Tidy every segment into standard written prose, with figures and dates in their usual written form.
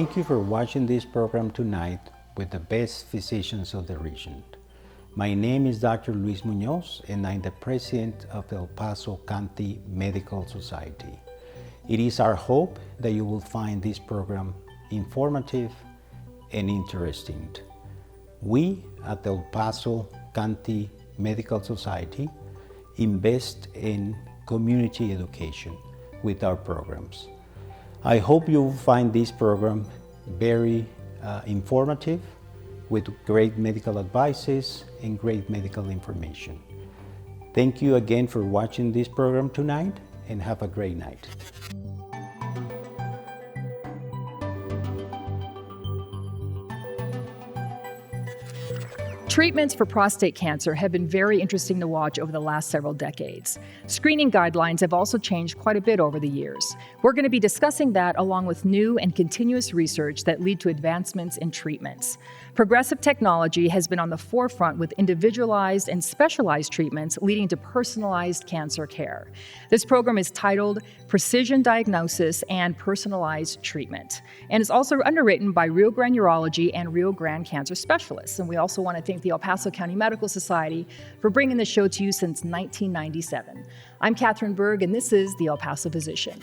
Thank you for watching this program tonight with the best physicians of the region. My name is Dr. Luis Munoz, and I'm the president of the El Paso County Medical Society. It is our hope that you will find this program informative and interesting. We at the El Paso County Medical Society invest in community education with our programs. I hope you will find this program very informative, with great medical advices and great medical information. Thank you again for watching this program tonight, and have a great night. Treatments for prostate cancer have been very interesting to watch over the last several decades. Screening guidelines have also changed quite a bit over the years. We're going to be discussing that along with new and continuous research that lead to advancements in treatments. Progressive technology has been on the forefront with individualized and specialized treatments leading to personalized cancer care. This program is titled Precision Diagnosis and Personalized Treatment, and is also underwritten by Rio Grand Urology and Rio Grande Cancer Specialists. And we also want to thank the El Paso County Medical Society for bringing the show to you since 1997. I'm Catherine Berg, and this is the El Paso Physician.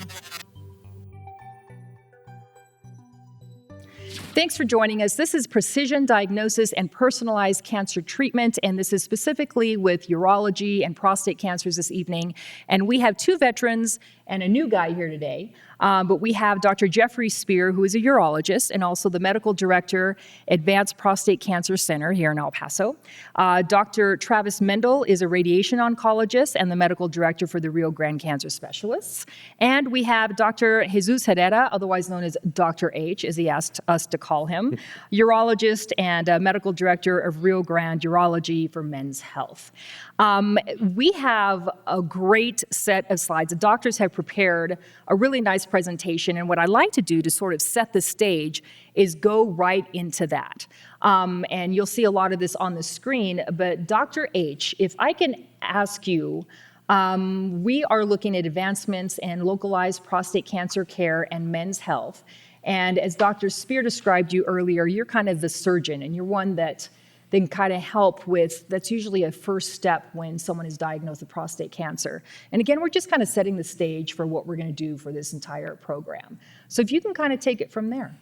Thanks for joining us. This is Precision Diagnosis and Personalized Cancer Treatment, and this is specifically with urology and prostate cancers this evening. And we have two veterans and a new guy here today. But we have Dr. Jeffrey Spier, who is a urologist and also the medical director, Advanced Prostate Cancer Center here in El Paso. Dr. Travis Mendel is a radiation oncologist and the medical director for the Rio Grande Cancer Specialists. And we have Dr. Jesus Herrera, otherwise known as Dr. H, as he asked us to call him, urologist and medical director of Rio Grande Urology for Men's Health. We have a great set of slides. The doctors have prepared a really nice presentation, and what I like to do to sort of set the stage is go right into that. And you'll see a lot of this on the screen, but Dr. H, if I can ask you, we are looking at advancements in localized prostate cancer care and men's health. And as Dr. Spier described you earlier, you're kind of the surgeon, and you're one that then kind of help with, that's usually a first step when someone is diagnosed with prostate cancer. And again, we're just kind of setting the stage for what we're going to do for this entire program. So if you can kind of take it from there.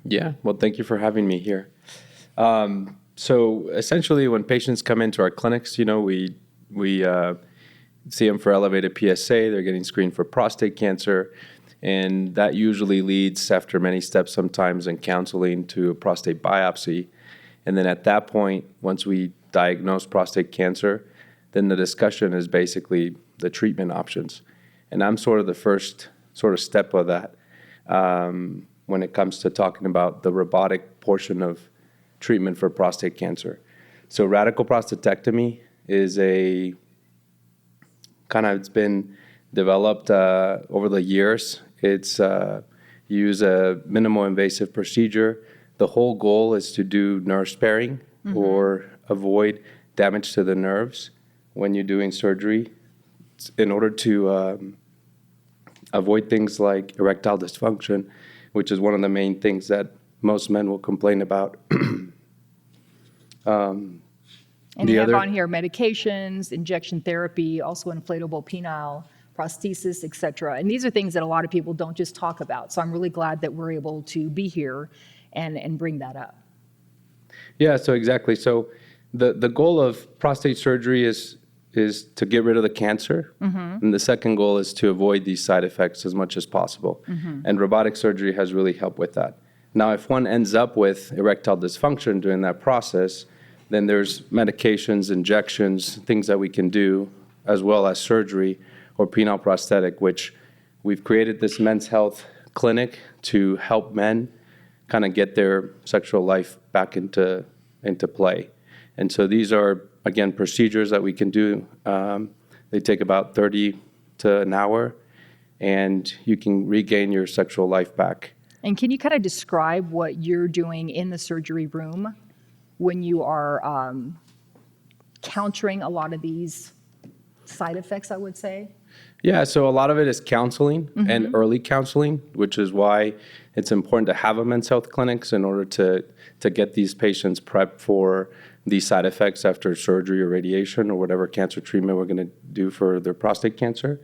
Yeah, well, thank you for having me here. So essentially, when patients come into our clinics, we see them for elevated PSA, they're getting screened for prostate cancer, and that usually leads, after many steps sometimes in counseling, to a prostate biopsy. And then at that point, once we diagnose prostate cancer, then the discussion is basically the treatment options. And I'm sort of the first sort of step of that when it comes to talking about the robotic portion of treatment for prostate cancer. So radical prostatectomy is it's been developed over the years. It's use a minimal invasive procedure. The whole goal is to do nerve sparing or avoid damage to the nerves when you're doing surgery in order to avoid things like erectile dysfunction, which is one of the main things that most men will complain about. And you have on here medications, injection therapy, also inflatable penile prosthesis, et cetera. And these are things that a lot of people don't just talk about. So I'm really glad that we're able to be here and bring that up. Yeah, so exactly. So the goal of prostate surgery is to get rid of the cancer. And the second goal is to avoid these side effects as much as possible. And robotic surgery has really helped with that. Now, if one ends up with erectile dysfunction during that process, then there's medications, injections, things that we can do, as well as surgery or penile prosthetic, which we've created this men's health clinic to help men kind of get their sexual life back into play. And so these are, again, procedures that we can do. They take about 30 to an hour, and you can regain your sexual life back. And can you kind of describe what you're doing in the surgery room when you are countering a lot of these side effects, I would say? Yeah, so a lot of it is counseling and early counseling, which is why it's important to have a men's health clinics in order to get these patients prepped for these side effects after surgery or radiation or whatever cancer treatment we're going to do for their prostate cancer.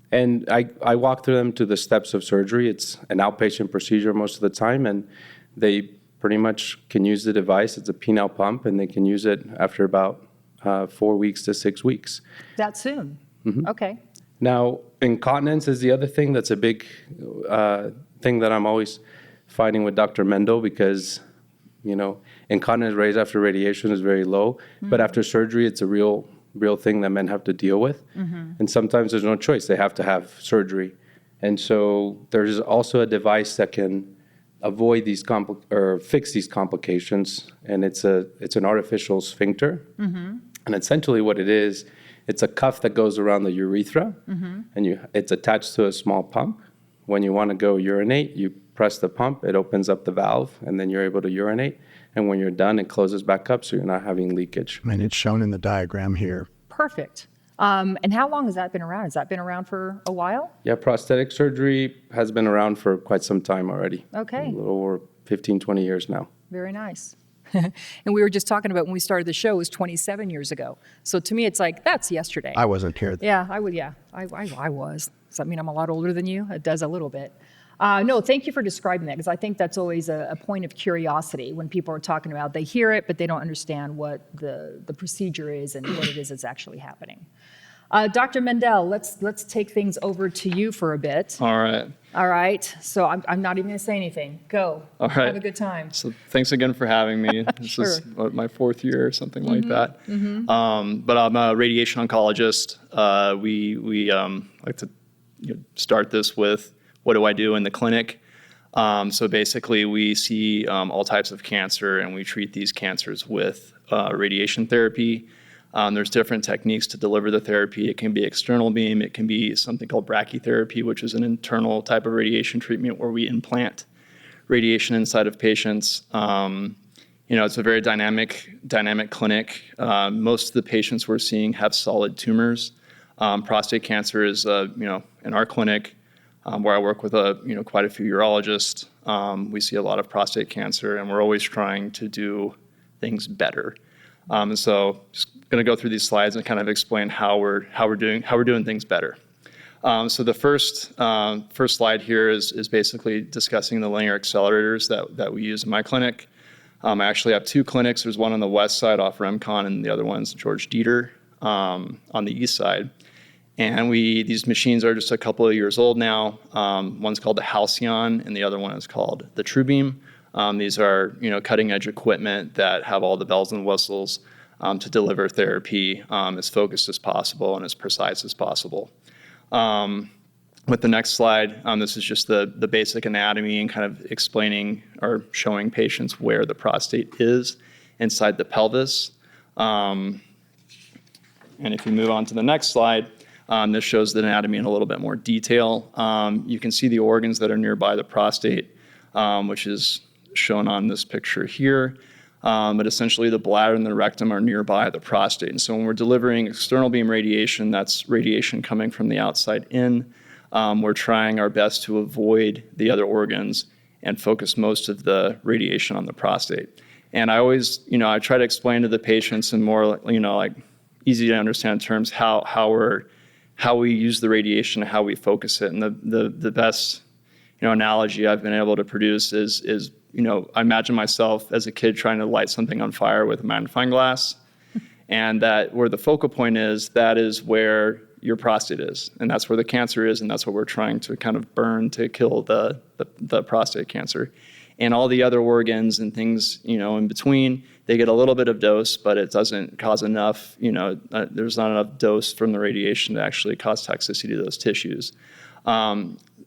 And I walk through them to the steps of surgery. It's an outpatient procedure most of the time, and they pretty much can use the device. It's a penile pump, and they can use it after about 4 weeks to 6 weeks. That soon? Okay. Now, incontinence is the other thing that's a big thing that I'm always fighting with Dr. Mendel because, incontinence rates after radiation is very low, but after surgery, it's a real thing that men have to deal with. And sometimes there's no choice. They have to have surgery. And so there's also a device that can avoid these or fix these complications, and it's an artificial sphincter. And essentially what it is, it's a cuff that goes around the urethra, and it's attached to a small pump. When you want to go urinate, you press the pump, it opens up the valve, and then you're able to urinate. And when you're done, it closes back up, so you're not having leakage. And it's shown in the diagram here. Perfect. And how long has that been around? Has that been around for a while? Yeah, prosthetic surgery has been around for quite some time already. Okay. A little over 15, 20 years now. Very nice. And we were just talking about when we started the show, it was 27 years ago. So to me, it's like, that's yesterday. I wasn't here. Yeah, I was. Does that mean I'm a lot older than you? It does a little bit. No, thank you for describing that, because I think that's always a point of curiosity when people are talking about, they hear it, but they don't understand what the procedure is and what it is that's actually happening. Dr. Mendel, let's take things over to you for a bit. All right. All right. So I'm not even going to say anything. Go. All right. Have a good time. So thanks again for having me. This is my 4th year or something like that. But I'm a radiation oncologist. We like to start this with, what do I do in the clinic? So basically, we see all types of cancer, and we treat these cancers with radiation therapy. There's different techniques to deliver the therapy. It can be external beam. It can be something called brachytherapy, which is an internal type of radiation treatment where we implant radiation inside of patients. It's a very dynamic clinic. Most of the patients we're seeing have solid tumors. Prostate cancer is, in our clinic, where I work with quite a few urologists, we see a lot of prostate cancer, and we're always trying to do things better. And so, just going to go through these slides and kind of explain how we're doing things better. So the first slide here is basically discussing the linear accelerators that we use in my clinic. I actually have 2 clinics. There's one on the west side off Remcon, and the other one's George Dieter on the east side. And these machines are just a couple of years old now. One's called the Halcyon, and the other one is called the TrueBeam. These are cutting edge equipment that have all the bells and whistles to deliver therapy as focused as possible and as precise as possible. With the next slide, this is just the basic anatomy and kind of explaining or showing patients where the prostate is inside the pelvis. And if you move on to the next slide, this shows the anatomy in a little bit more detail. You can see the organs that are nearby the prostate, which is shown on this picture here. But essentially the bladder and the rectum are nearby the prostate. And so when we're delivering external beam radiation, that's radiation coming from the outside in, we're trying our best to avoid the other organs and focus most of the radiation on the prostate. And I always, I try to explain to the patients in more, like easy to understand terms how we use the radiation and how we focus it. And the best, analogy I've been able to produce is I imagine myself as a kid trying to light something on fire with a magnifying glass, and that where the focal point is, that is where your prostate is, and that's where the cancer is, and that's what we're trying to kind of burn to kill the prostate cancer. And all the other organs and things, in between, they get a little bit of dose, but it doesn't cause enough, there's not enough dose from the radiation to actually cause toxicity to those tissues.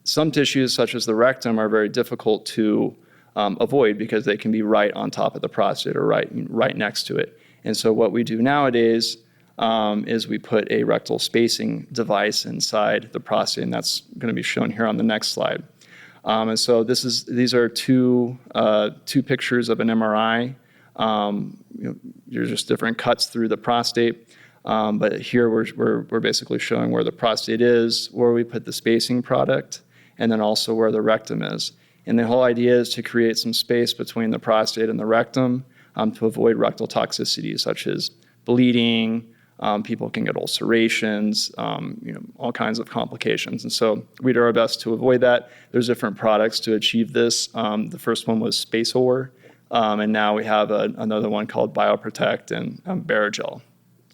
Some tissues, such as the rectum, are very difficult to avoid because they can be right on top of the prostate or right next to it. And so what we do nowadays is we put a rectal spacing device inside the prostate, and that's going to be shown here on the next slide. And so these are two pictures of an MRI. You're just different cuts through the prostate. But here we're basically showing where the prostate is, where we put the spacing product, and then also where the rectum is. And the whole idea is to create some space between the prostate and the rectum to avoid rectal toxicity, such as bleeding. People can get ulcerations, all kinds of complications. And so we do our best to avoid that. There's different products to achieve this. The first one was Spier, and now we have another one called BioProtect and Barrigel.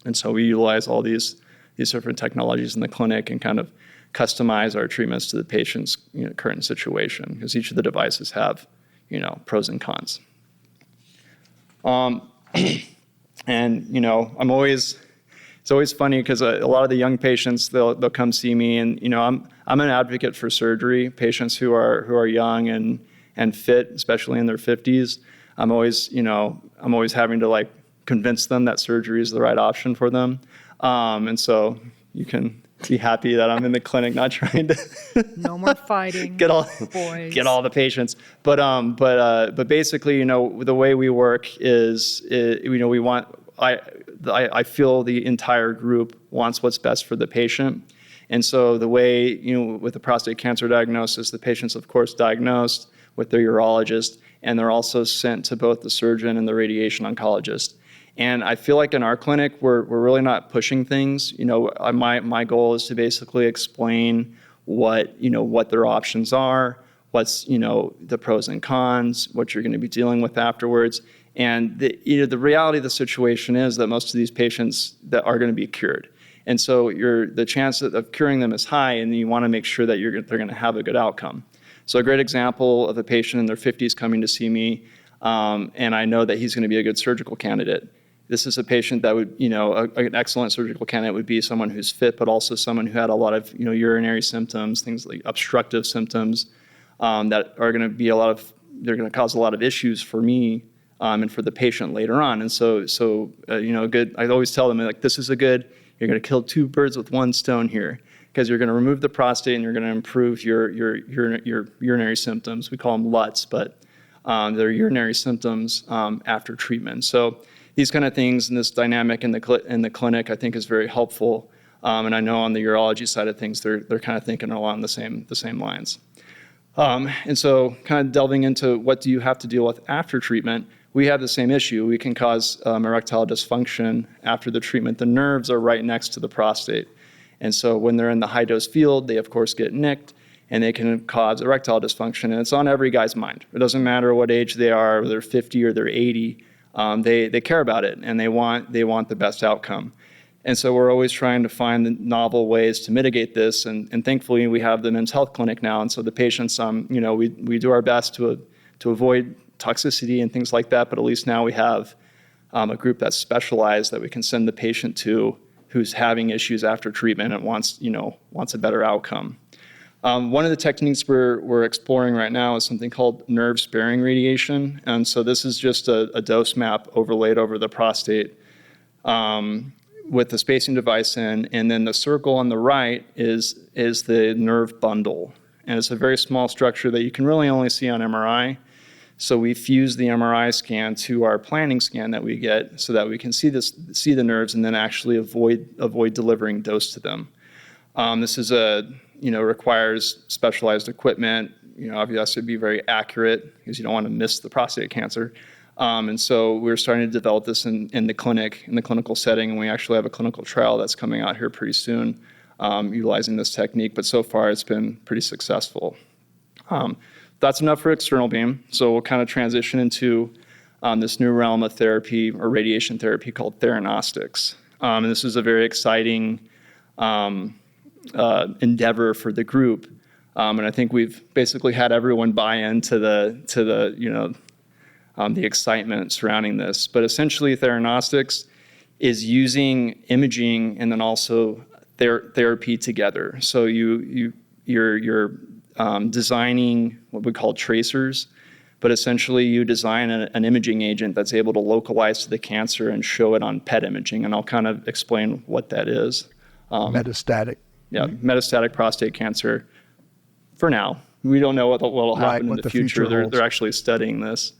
And so we utilize all these different technologies in the clinic and kind of customize our treatments to the patient's current situation, because each of the devices have pros and cons. And it's always funny because a lot of the young patients, they'll come see me, and I'm an advocate for surgery. Patients who are young and fit, especially in their 50s, I'm always having to convince them that surgery is the right option for them. And so you can be happy that I'm in the clinic, not trying to No more fighting. get all boys. get all the patients. But basically, the way we work is, we want. I feel the entire group wants what's best for the patient. And so the way, with the prostate cancer diagnosis, the patient's of course diagnosed with their urologist, and they're also sent to both the surgeon and the radiation oncologist. And I feel like in our clinic, we're really not pushing things. My goal is to basically explain what their options are, what's, the pros and cons, what you're going to be dealing with afterwards. And the reality of the situation is that most of these patients that are going to be cured. And so the chance of curing them is high, and you want to make sure that they're going to have a good outcome. So a great example of a patient in their 50s coming to see me, and I know that he's going to be a good surgical candidate. This is a patient that would, an excellent surgical candidate would be someone who's fit, but also someone who had a lot of, urinary symptoms, things like obstructive symptoms that are going to be they're going to cause a lot of issues for me and for the patient later on. And so I always tell them, this is you're going to kill two birds with one stone here, because you're going to remove the prostate and you're going to improve your urinary symptoms. We call them LUTs, but they're urinary symptoms after treatment. So these kind of things and this dynamic in the clinic, I think, is very helpful. And I know on the urology side of things, they're kind of thinking along the same lines. And so kind of delving into what do you have to deal with after treatment, we have the same issue. We can cause erectile dysfunction after the treatment. The nerves are right next to the prostate. And so when they're in the high-dose field, they, of course, get nicked, and they can cause erectile dysfunction. And it's on every guy's mind. It doesn't matter what age they are, whether they're 50 or they're 80. They care about it, and they want the best outcome. And so we're always trying to find the novel ways to mitigate this. And thankfully, we have the men's health clinic now. And so the patients, we do our best to avoid toxicity and things like that. But at least now we have a group that's specialized that we can send the patient to, who's having issues after treatment and wants a better outcome. One of the techniques we're exploring right now is something called nerve sparing radiation. And so this is just a dose map overlaid over the prostate with the spacing device in, and then the circle on the right is the nerve bundle. And it's a very small structure that you can really only see on MRI. So we fuse the MRI scan to our planning scan that we get so that we can see the nerves and then actually avoid delivering dose to them. This is requires specialized equipment. Obviously has to be very accurate because you don't want to miss the prostate cancer. And so we're starting to develop this in the clinic, in the clinical setting, and we actually have a clinical trial that's coming out here pretty soon utilizing this technique, but so far it's been pretty successful. That's enough for external beam, so we'll kind of transition into this new realm of therapy or radiation therapy called theranostics. And this is a very exciting endeavor for the group, and I think we've basically had everyone buy into the excitement surrounding this. But essentially, theranostics is using imaging and then also therapy together. So you're designing what we call tracers, but essentially you design an imaging agent that's able to localize to the cancer and show it on PET imaging, and I'll kind of explain what that is. Metastatic. Yeah, metastatic prostate cancer. For now, we don't know what will happen in the future. They're actually studying this,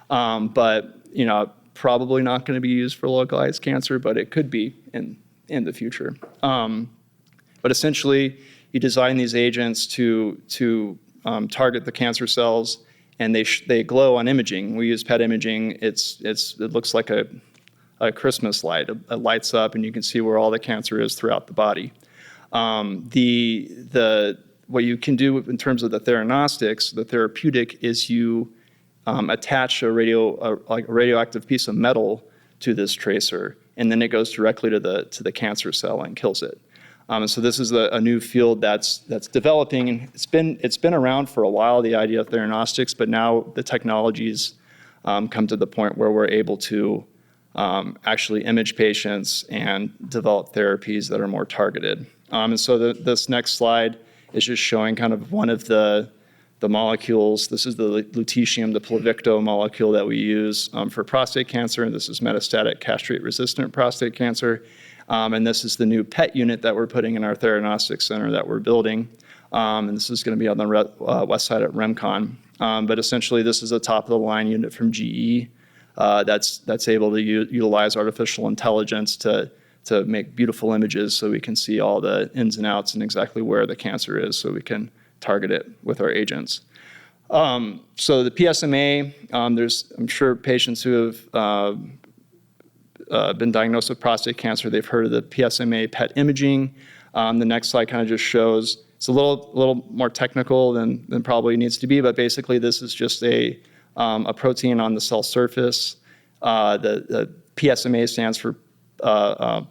but probably not going to be used for localized cancer, but it could be in in the future. But essentially, you design these agents to target the cancer cells, and they glow on imaging. We use PET imaging. It looks like a Christmas light. It lights up, and you can see where all the cancer is throughout the body. What you can do in terms of the theranostics, the therapeutic, is you attach a radioactive piece of metal to this tracer, and then it goes directly to the cancer cell and kills it. And so this is a new field that's developing, and it's been around for a while, the idea of theranostics, but now the technologies come to the point where we're able to actually image patients and develop therapies that are more targeted. And so this next slide is just showing kind of one of the molecules. This is the lutetium, the Pluvicto molecule that we use for prostate cancer, and this is metastatic castrate-resistant prostate cancer. And this is the new PET unit that we're putting in our theranostics center that we're building. And this is going to be on the west side at REMCON. But essentially, this is a top-of-the-line unit from GE that's able to utilize artificial intelligence to make beautiful images so we can see all the ins and outs and exactly where the cancer is so we can target it with our agents. So the PSMA, I'm sure patients who have been diagnosed with prostate cancer, they've heard of the PSMA PET imaging. The next slide kind of just shows, it's a little more technical than probably needs to be, but basically this is just a protein on the cell surface. The PSMA stands for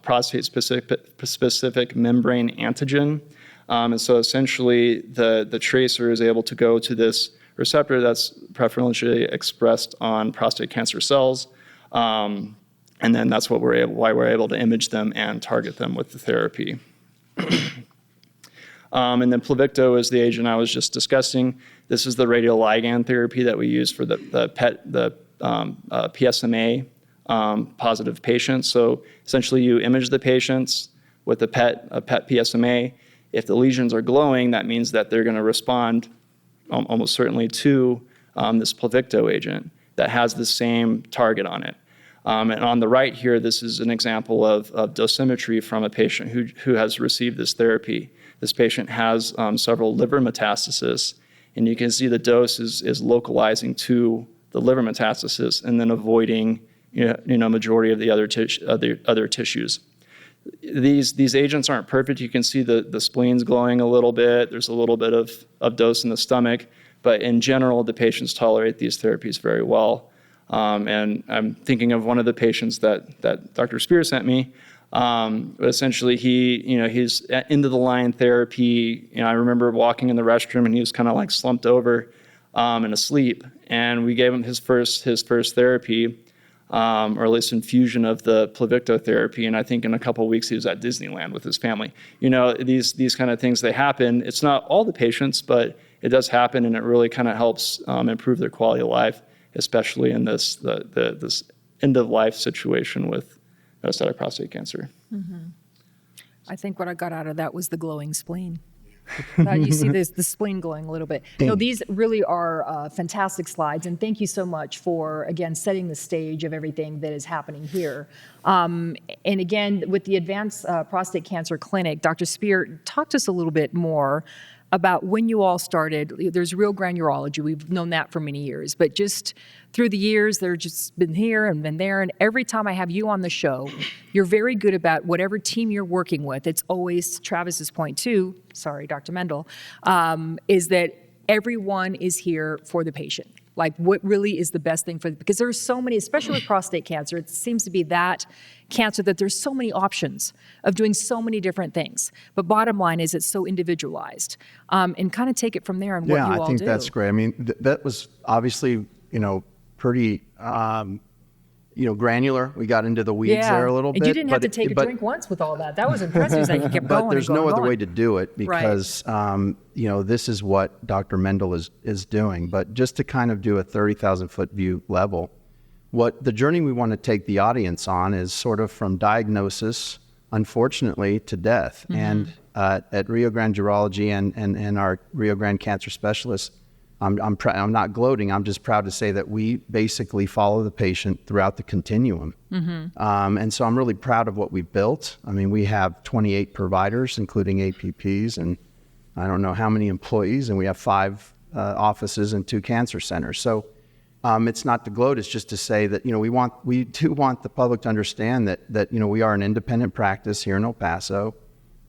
prostate-specific membrane antigen. And so essentially the tracer is able to go to this receptor that's preferentially expressed on prostate cancer cells. And then that's why we're able to image them and target them with the therapy. And then Pluvicto is the agent I was just discussing. This is the radioligand therapy that we use for the PSMA positive patients. So essentially you image the patients with a PET PSMA. If the lesions are glowing, that means that they're going to respond almost certainly to this Pluvicto agent that has the same target on it. And on the right here, this is an example of dosimetry from a patient who has received this therapy. This patient has several liver metastases, and you can see the dose is localizing to the liver metastasis and then avoiding majority of the other tissues. These agents aren't perfect. You can see the spleen's glowing a little bit. There's a little bit of dose in the stomach, but in general, the patients tolerate these therapies very well. And I'm thinking of one of the patients that Dr. Spier sent me. Essentially, he's into the line therapy. I remember walking in the restroom and he was kind of like slumped over and asleep. And we gave him his first therapy, or at least infusion of the Pluvicto therapy. And I think in a couple of weeks he was at Disneyland with his family. These kind of things, they happen. It's not all the patients, but it does happen, and it really kind of helps improve their quality of life, especially in this end of life situation with metastatic prostate cancer. Mm-hmm. I think what I got out of that was the glowing spleen. You see the spleen glowing a little bit. No, these really are fantastic slides, and thank you so much for, again, setting the stage of everything that is happening here. And again, with the Advanced Prostate Cancer Clinic, Dr. Spier, talk to us a little bit more about when you all started. There's Rio Grand Urology. We've known that for many years, but just through the years, they've just been here and been there. And every time I have you on the show, you're very good about whatever team you're working with. It's always, Travis's point too, sorry, Dr. Mendel, is that everyone is here for the patient. Like what really is the best thing because there's so many, especially with prostate cancer, it seems to be that cancer that there's so many options of doing so many different things. But bottom line is it's so individualized. And kind of take it from there and what you all do. Yeah, I think that's great. I mean, that was obviously, pretty, granular. We got into the weeds there a little bit. And you didn't have to take a drink once with all that. That was impressive. It's like you kept going. But there's no other way to do it because, this is what Dr. Mendel is doing. But just to kind of do a 30,000-foot view level, what the journey we want to take the audience on is sort of from diagnosis, unfortunately, to death. Mm-hmm. And at Rio Grande Urology and our Rio Grande Cancer Specialist, I'm not gloating. I'm just proud to say that we basically follow the patient throughout the continuum. And so I'm really proud of what we built. I mean, we have 28 providers, including APPs, and I don't know how many employees, and we have 5 offices and 2 cancer centers. So it's not to gloat, it's just to say that, we do want the public to understand that we are an independent practice here in El Paso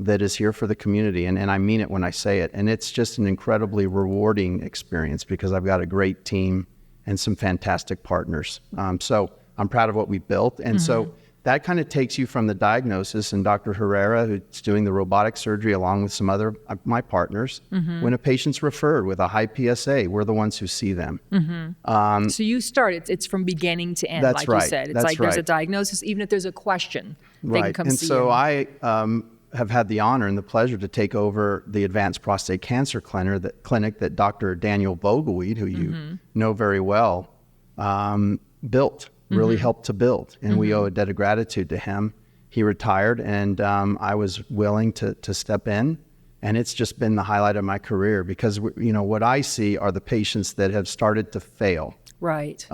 that is here for the community. And I mean it when I say it. And it's just an incredibly rewarding experience because I've got a great team and some fantastic partners. So I'm proud of what we built. And so that kind of takes you from the diagnosis, and Dr. Herrera, who's doing the robotic surgery along with some other my partners, when a patient's referred with a high PSA, we're the ones who see them. So you start, it's from beginning to end, That's like right. you said. It's That's like there's a right. diagnosis, even if there's a question, they can come and see so you. I have had the honor and the pleasure to take over the Advanced Prostate Cancer Clinic that Dr. Daniel Vogelweed, who you know very well, built, really helped to build. And we owe a debt of gratitude to him. He retired, and I was willing to step in. And it's just been the highlight of my career because, what I see are the patients that have started to fail. Right.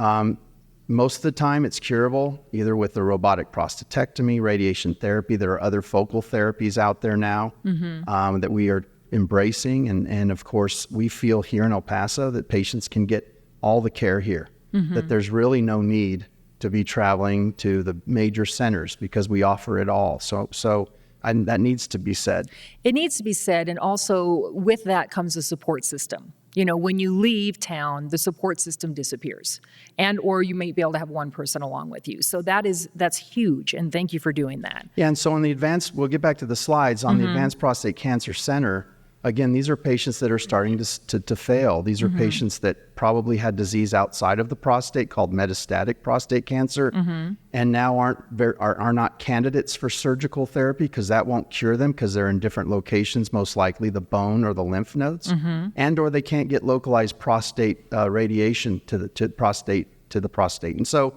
Most of the time it's curable, either with the robotic prostatectomy, radiation therapy. There are other focal therapies out there now that we are embracing. And of course, we feel here in El Paso that patients can get all the care here, that there's really no need to be traveling to the major centers because we offer it all. So that needs to be said. It needs to be said, and also with that comes a support system. When you leave town, the support system disappears, or you may be able to have one person along with you. So that's huge, and thank you for doing that. Yeah, and so on the advanced, we'll get back to the slides, on the Advanced Prostate Cancer Center, again, these are patients that are starting to fail. These are patients that probably had disease outside of the prostate called metastatic prostate cancer, and now are not candidates for surgical therapy because that won't cure them because they're in different locations, most likely the bone or the lymph nodes, and or they can't get localized prostate radiation to the prostate. And so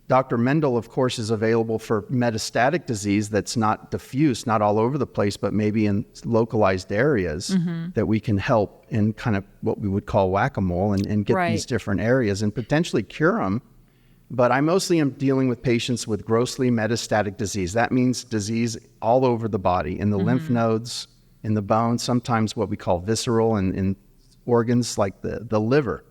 Dr. Mendel, of course, is available for metastatic disease that's not diffuse, not all over the place, but maybe in localized areas that we can help in kind of what we would call whack-a-mole and get these different areas and potentially cure them. But I mostly am dealing with patients with grossly metastatic disease. That means disease all over the body, in the lymph nodes, in the bone, sometimes what we call visceral and in organs like the liver.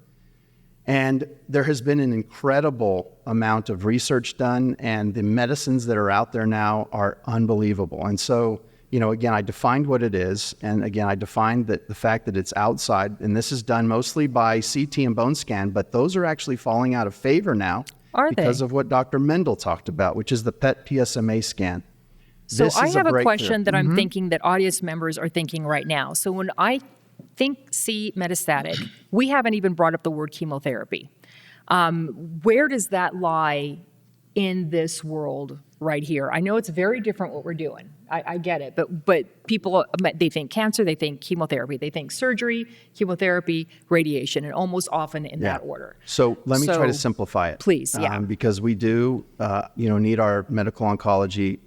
And there has been an incredible amount of research done, and the medicines that are out there now are unbelievable. And so, again, I defined what it is. And again, I defined that the fact that it's outside, and this is done mostly by CT and bone scan, but those are actually falling out of favor now because of what Dr. Mendel talked about, which is the PET PSMA scan. So I have a question that I'm thinking that audience members are thinking right now. So when I see metastatic, we haven't even brought up the word chemotherapy. Where does that lie in this world right here? I know it's very different what we're doing. I get it, but people, they think cancer, they think chemotherapy, they think surgery, chemotherapy, radiation, and almost often in that order. So let me try to simplify it. Please, because we do, need our medical oncology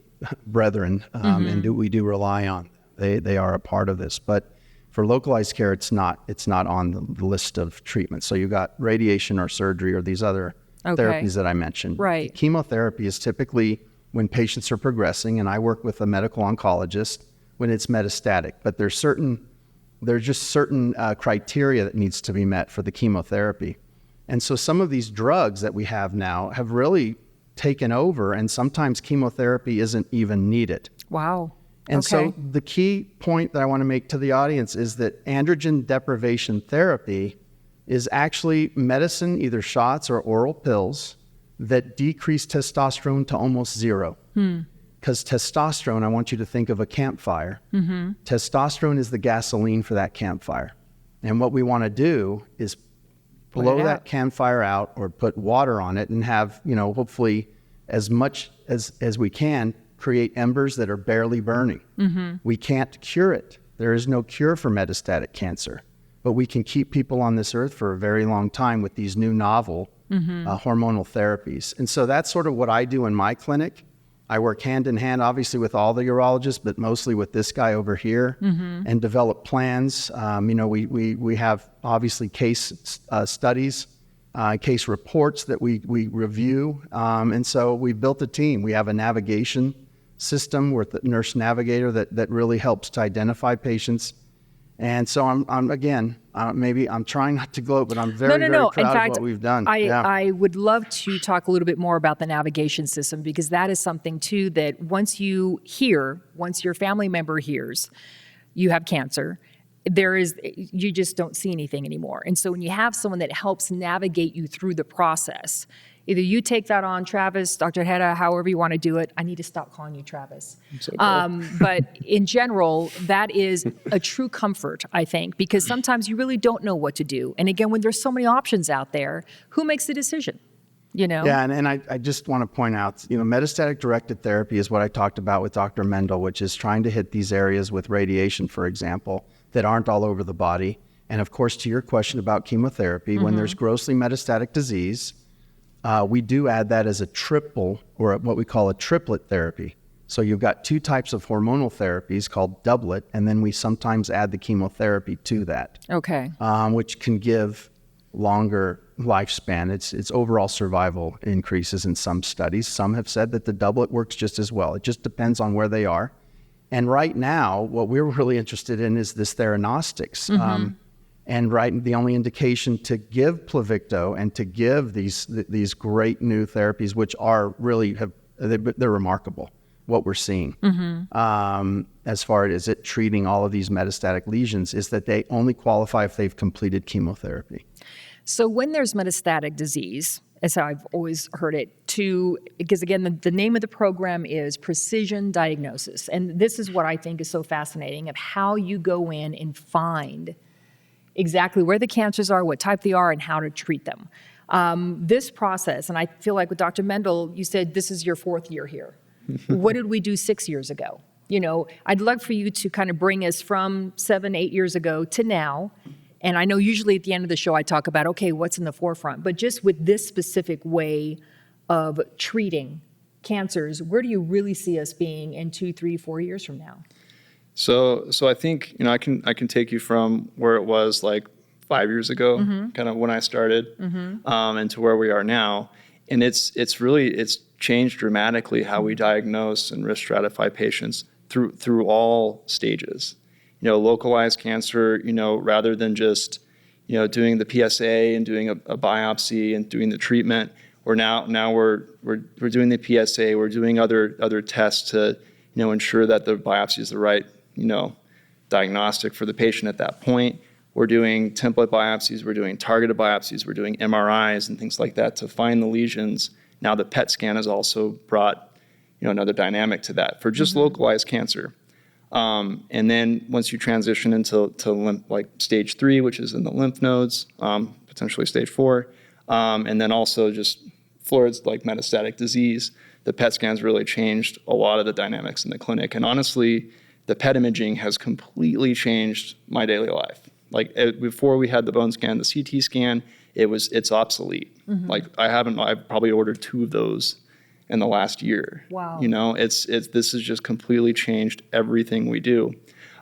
brethren, and we do rely on. They are a part of this, but for localized care, it's not on the list of treatments. So you got radiation or surgery or these other therapies that I mentioned. Right. Chemotherapy is typically when patients are progressing, and I work with a medical oncologist when it's metastatic. But there's just certain criteria that needs to be met for the chemotherapy. And so some of these drugs that we have now have really taken over, and sometimes chemotherapy isn't even needed. Wow. And so the key point that I want to make to the audience is that androgen deprivation therapy is actually medicine, either shots or oral pills, that decrease testosterone to almost zero. Because testosterone, I want you to think of a campfire. Testosterone is the gasoline for that campfire. And what we want to do is blow that campfire out or put water on it and have, hopefully as much as we can, create embers that are barely burning. We can't cure it. There is no cure for metastatic cancer, but we can keep people on this earth for a very long time with these new novel hormonal therapies. And so that's sort of what I do in my clinic. I work hand in hand, obviously, with all the urologists, but mostly with this guy over here, and develop plans. We have obviously case studies, case reports that we review, and so we built a team. We have a navigation system with the nurse navigator that really helps to identify patients. And so maybe I'm trying not to gloat, but I'm very proud In fact, of what we've done. I would love to talk a little bit more about the navigation system, because that is something too that once your family member hears you have cancer, you just don't see anything anymore. And so when you have someone that helps navigate you through the process, either you take that on, Travis, Dr. Herrera, however you want to do it. I need to stop calling you Travis. But in general, that is a true comfort, I think, because sometimes you really don't know what to do. And again, when there's so many options out there, who makes the decision? Yeah, and I just want to point out, metastatic directed therapy is what I talked about with Dr. Mendel, which is trying to hit these areas with radiation, for example, that aren't all over the body. And of course, to your question about chemotherapy, when there's grossly metastatic disease, we do add that as a triple, or what we call a triplet therapy. So you've got two types of hormonal therapies called doublet, and then we sometimes add the chemotherapy to that. Okay. Which can give longer lifespan. Its overall survival increases in some studies. Some have said that the doublet works just as well. It just depends on where they are. And right now, what we're really interested in is this theranostics. And the only indication to give Pluvicto and to give these great new therapies, which are really they're remarkable, what we're seeing as far as it treating all of these metastatic lesions, is that they only qualify if they've completed chemotherapy. So when there's metastatic disease, as I've always heard it, because again, the name of the program is Precision Diagnosis. And this is what I think is so fascinating, of how you go in and find exactly where the cancers are, what type they are, and how to treat them. This process, and I feel like with Dr. Mendel, you said this is your 4th year here. What did we do 6 years ago? I'd love for you to kind of bring us from 7, 8 years ago to now. And I know usually at the end of the show I talk about, okay, what's in the forefront? But just with this specific way of treating cancers, where do you really see us being in 2, 3, 4 years from now? So I think, I can take you from where it was like 5 years ago, kind of when I started, and to where we are now. And it's changed dramatically how we diagnose and risk stratify patients through all stages. Localized cancer, rather than just, doing the PSA and doing a biopsy and doing the treatment, we're doing the PSA, we're doing other tests to, ensure that the biopsy is the right, diagnostic for the patient at that point. We're doing template biopsies, we're doing targeted biopsies, we're doing MRIs and things like that to find the lesions. Now the PET scan has also brought, another dynamic to that for just localized cancer. And then once you transition into like stage 3, which is in the lymph nodes, potentially stage 4, and then also just fluids like metastatic disease, the PET scans really changed a lot of the dynamics in the clinic. And honestly, the PET imaging has completely changed my daily life. Like before we had the bone scan, the CT scan, it's obsolete. Like I've probably ordered 2 of those in the last year. Wow. This has just completely changed everything we do.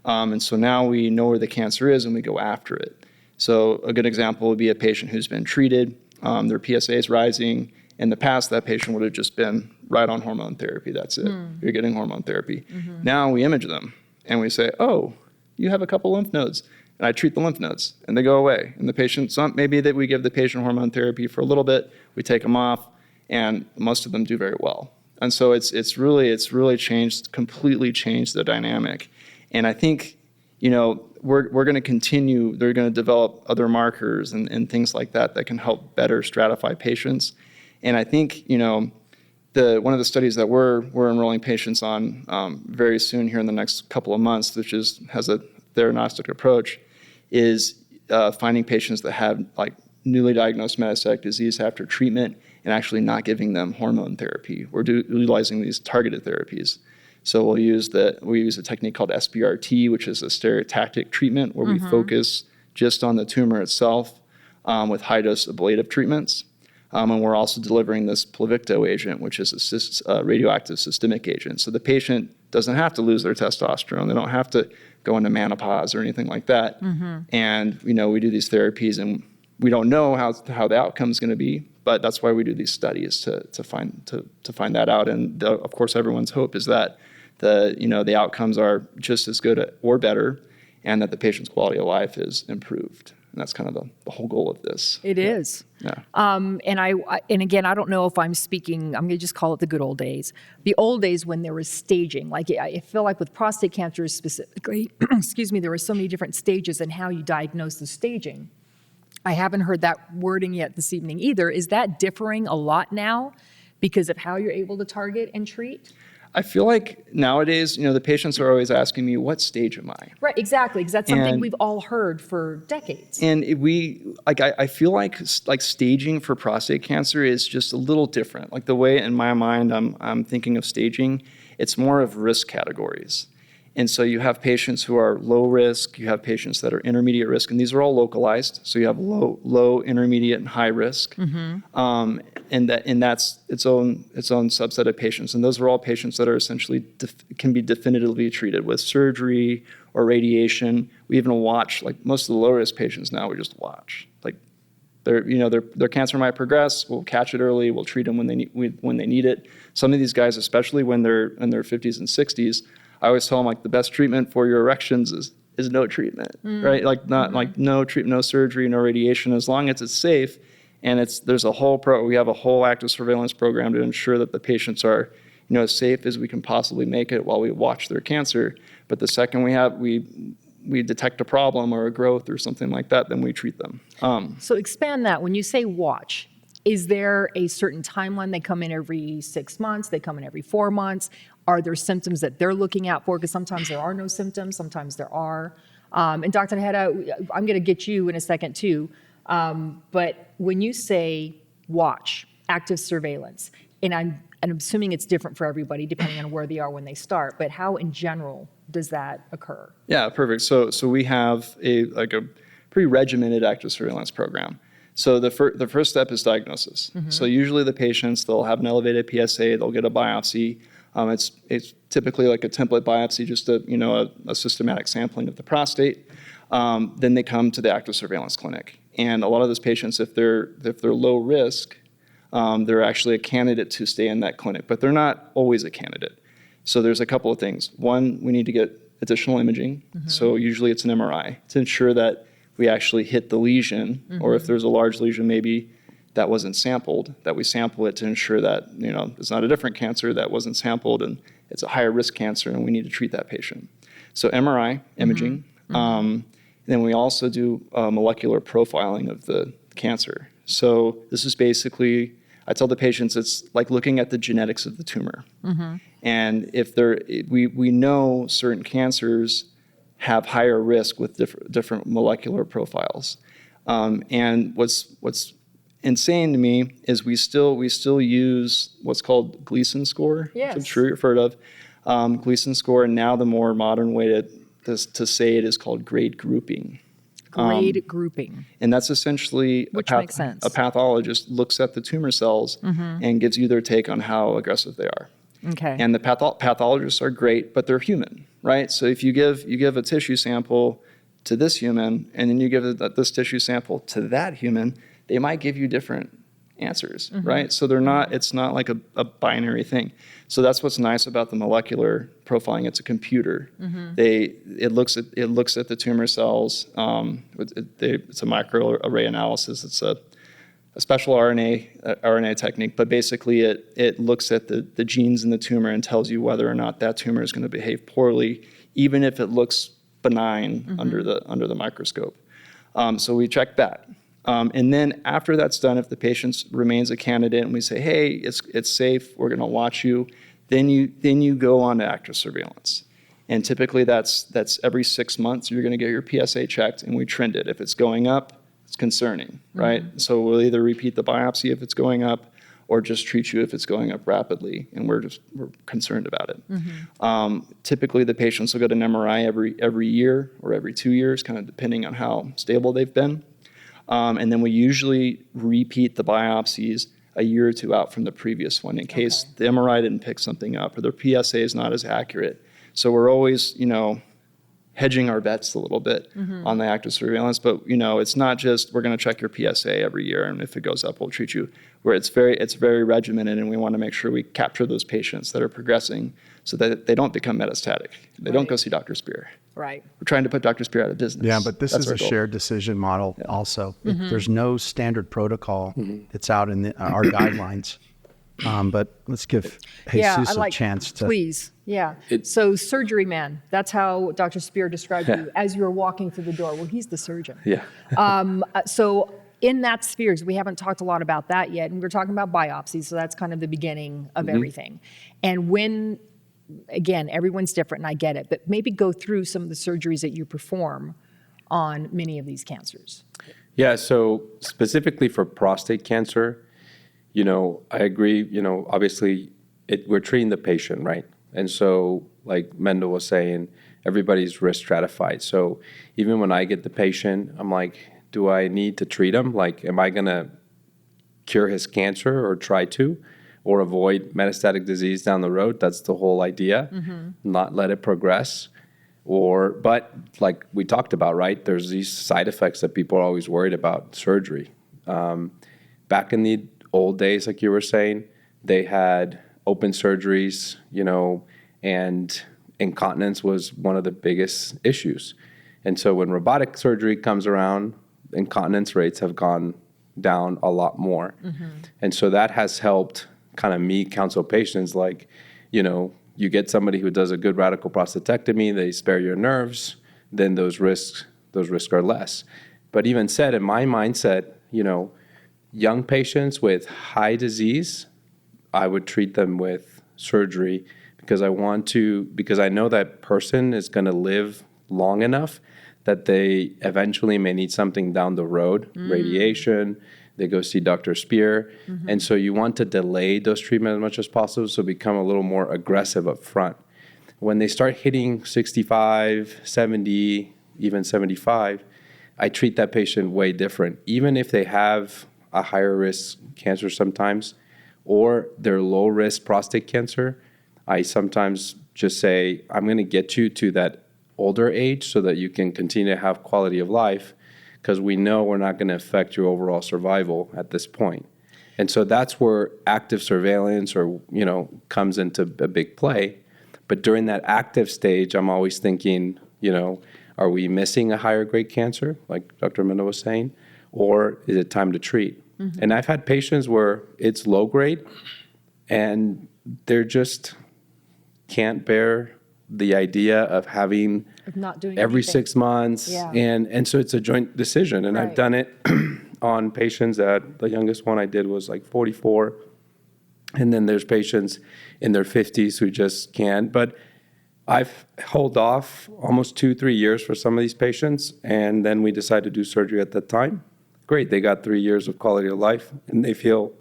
And so now we know where the cancer is and we go after it. So a good example would be a patient who's been treated, their PSA is rising. In the past, that patient would have just been right on hormone therapy. That's it. You're getting hormone therapy. Now we image them and we say, oh, you have a couple lymph nodes. And I treat the lymph nodes and they go away. And the patient, maybe that we give the patient hormone therapy for a little bit, we take them off, and most of them do very well. And so it's really completely changed the dynamic. And I think, we're going to continue, they're going to develop other markers and things like that can help better stratify patients. And I think, one of the studies that we're enrolling patients on very soon here in the next couple of months, which has a theranostic approach, is finding patients that have like newly diagnosed metastatic disease after treatment and actually not giving them hormone therapy. We're utilizing these targeted therapies. So we use a technique called SBRT, which is a stereotactic treatment where we focus just on the tumor itself with high-dose ablative treatments. And we're also delivering this Pluvicto agent, which is a radioactive systemic agent. So the patient doesn't have to lose their testosterone. They don't have to go into menopause or anything like that. And, we do these therapies, and we don't know how the outcome is going to be, but that's why we do these studies to find that out. And of course, everyone's hope is that the outcomes are just as good or better, and that the patient's quality of life is improved. And that's kind of the whole goal of this. It is. Yeah. And again, I don't know if I'm speaking, I'm going to just call it the good old days. The old days when there was staging, like I feel like with prostate cancer specifically, excuse me, there were so many different stages in how you diagnose the staging. I haven't heard that wording yet this evening either. Is that differing a lot now because of how you're able to target and treat? I feel like nowadays, the patients are always asking me, what stage am I? Right, exactly, because that's something And- we've all heard for decades. And I feel like staging for prostate cancer is just a little different. Like the way in my mind I'm thinking of staging, it's more of risk categories. And so you have patients who are low risk, you have patients that are intermediate risk, and these are all localized. So you have low, intermediate, and high risk. And that's its own subset of patients. And those are all patients that are essentially can be definitively treated with surgery or radiation. We even watch, like most of the low risk patients now, we just watch. Like their cancer might progress. We'll catch it early. We'll treat them when they need it. Some of these guys, especially when they're in their 50s and 60s, I always tell them, like, the best treatment for your erections is no treatment, right? Like like no treatment, no surgery, no radiation, as long as it's safe. And we have a whole active surveillance program to ensure that the patients are, as safe as we can possibly make it while we watch their cancer. But the second we detect a problem or a growth or something like that, then we treat them. So expand that. When you say watch, is there a certain timeline? They come in every 6 months, they come in every 4 months. Are there symptoms that they're looking out for? Because sometimes there are no symptoms, sometimes there are. And Dr. Herrera, I'm going to get you in a second too. But when you say watch, active surveillance, and I'm assuming it's different for everybody depending on where they are when they start, but how in general does that occur? Yeah, perfect. So we have a pretty regimented active surveillance program. So the first step is diagnosis. So usually the patients, they'll have an elevated PSA, they'll get a biopsy. It's typically like a template biopsy, just a systematic sampling of the prostate. Then they come to the active surveillance clinic. And a lot of those patients, if they're low risk, they're actually a candidate to stay in that clinic, but they're not always a candidate. So there's a couple of things. One, we need to get additional imaging. So usually it's an MRI to ensure that we actually hit the lesion, or if there's a large lesion, maybe that wasn't sampled, that we sample it to ensure that, it's not a different cancer that wasn't sampled and it's a higher risk cancer and we need to treat that patient. So MRI imaging. Then we also do molecular profiling of the cancer. So this is basically, I tell the patients, it's like looking at the genetics of the tumor. And if we know certain cancers have higher risk with different molecular profiles. And what's insane to me is we still use what's called Gleason score. Yes. I'm sure you've heard of Gleason score, and now the more modern way to say it is called grade grouping. Grade grouping. And that's essentially Which makes sense. A pathologist looks at the tumor cells and gives you their take on how aggressive they are. Okay. And the pathologists are great, but they're human, right? So if you give a tissue sample to this human, and then you give this tissue sample to that human, they might give you different answers, right? So it's not like a binary thing. So that's what's nice about the molecular profiling. It's a computer. It looks at the tumor cells. It's a microarray analysis. It's a special RNA technique, but basically it looks at the genes in the tumor and tells you whether or not that tumor is going to behave poorly, even if it looks benign under the microscope. So we check that. And then after that's done, if the patient remains a candidate and we say, hey, it's safe, we're going to watch you, then you go on to active surveillance. And typically that's every 6 months you're going to get your PSA checked and we trend it. If it's going up, it's concerning, right? So we'll either repeat the biopsy if it's going up or just treat you if it's going up rapidly, and we're concerned about it. Typically the patients will get an MRI every year or every 2 years, kind of depending on how stable they've been. And then we usually repeat the biopsies a year or two out from the previous one in case the MRI didn't pick something up or their PSA is not as accurate. So we're always, hedging our bets a little bit on the active surveillance. But, it's not just we're going to check your PSA every year, and if it goes up, we'll treat you. Where it's very regimented, and we want to make sure we capture those patients that are progressing so that they don't become metastatic. They don't go see Dr. Spier. Right. We're trying to put Dr. Spier out of business. Yeah, but this That's is our a goal. shared decision model also. There's no standard protocol. It's out in our guidelines. But let's give Jesus a chance to. Please, yeah. So surgery man, that's how Dr. Spier described you as you were walking through the door. Well, he's the surgeon. Yeah. So in that spheres, we haven't talked a lot about that yet. And we're talking about biopsies, so that's kind of the beginning of everything. And when, again, everyone's different, and I get it, but maybe go through some of the surgeries that you perform on many of these cancers. Yeah, so specifically for prostate cancer, I agree, obviously we're treating the patient, right? And so like Mendel was saying, everybody's risk stratified. So even when I get the patient, I'm like, do I need to treat him? Like, am I gonna cure his cancer or try to, or avoid metastatic disease down the road? That's the whole idea, not let it progress. But like we talked about, right? There's these side effects that people are always worried about surgery. Back in the old days, like you were saying, they had open surgeries, and incontinence was one of the biggest issues. And so when robotic surgery comes around, incontinence rates have gone down a lot more. And so that has helped kind of me counsel patients like, you get somebody who does a good radical prostatectomy, they spare your nerves, then those risks are less. But even said, in my mindset, young patients with high disease, I would treat them with surgery because I know that person is going to live long enough that they eventually may need something down the road, radiation, they go see Dr. Spier. And so you want to delay those treatments as much as possible, so become a little more aggressive up front. When they start hitting 65, 70, even 75, I treat that patient way different. Even if they have a higher risk cancer sometimes, or they're low risk prostate cancer, I sometimes just say, I'm going to get you to that older age so that you can continue to have quality of life, because we know we're not going to affect your overall survival at this point. And so that's where active surveillance comes into a big play. But during that active stage, I'm always thinking, are we missing a higher grade cancer, like Dr. Mendel was saying? Or is it time to treat? And I've had patients where it's low grade and they're just can't bear the idea of having not doing every anything. 6 months. Yeah. And so it's a joint decision. And I've done it on patients that the youngest one I did was like 44. And then there's patients in their 50s who just can't. But I've held off almost 2-3 years for some of these patients. And then we decided to do surgery at that time. Great, they got 3 years of quality of life, and they feel,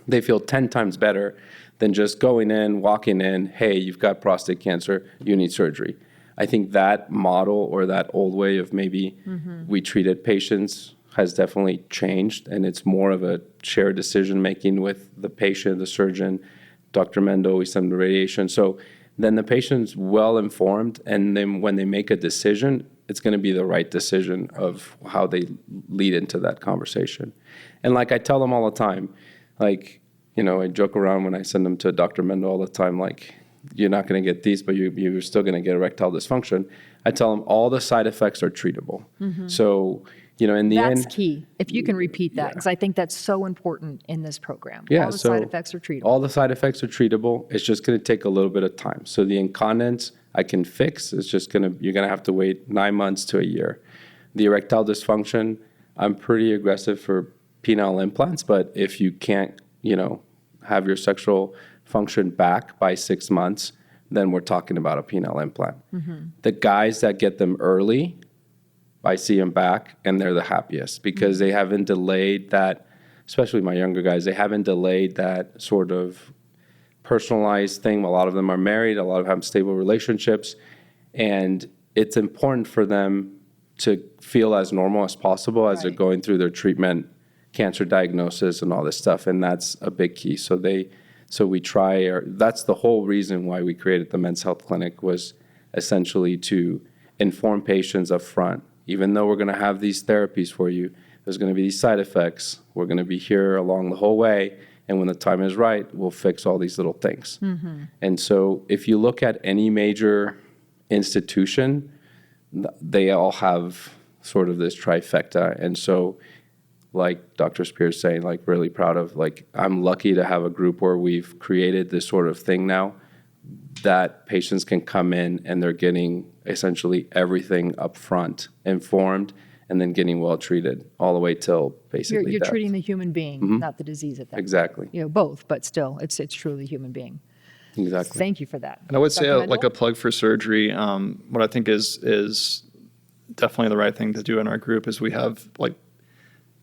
they feel 10 times better than just going in, walking in, hey, you've got prostate cancer, you need surgery. I think that model or that old way of maybe we treated patients has definitely changed, and it's more of a shared decision-making with the patient, the surgeon, Dr. Mendel, we send the radiation. So then the patient's well-informed, and then when they make a decision, it's going to be the right decision of how they lead into that conversation. And like I tell them all the time, like, I joke around when I send them to Dr. Mendel all the time, like, you're not going to get these, but you're still going to get erectile dysfunction. I tell them all the side effects are treatable. So, in the end. That's key. If you can repeat that, because I think that's so important in this program. Yeah, All the side effects are treatable. All the side effects are treatable. It's just going to take a little bit of time. So the incontinence I can fix. It's just you're going to have to wait 9 months to a year. The erectile dysfunction, I'm pretty aggressive for penile implants, but if you can't, have your sexual function back by 6 months, then we're talking about a penile implant. The guys that get them early, I see them back and they're the happiest because they haven't delayed that, especially my younger guys, they haven't delayed that sort of personalized thing. A lot of them are married, a lot of them have stable relationships, and it's important for them to feel as normal as possible as they're going through their treatment, cancer diagnosis, and all this stuff. And that's a big key. So we try, that's the whole reason why we created the Men's Health Clinic, was essentially to inform patients up front. Even though we're going to have these therapies for you, there's going to be these side effects. We're going to be here along the whole way. And when the time is right, we'll fix all these little things. And so if you look at any major institution, they all have sort of this trifecta. And so, like Dr. Spier is saying, like, really proud of, like, I'm lucky to have a group where we've created this sort of thing now that patients can come in and they're getting essentially everything up front, informed, and then getting well treated all the way till basically You're death. treating the human being, not the disease at that Exactly. point. You know, both, but still, it's truly human being. Exactly. Thank you for that. And I would say, Dr. like Mendel? a plug for surgery, what I think is definitely the right thing to do in our group is we have like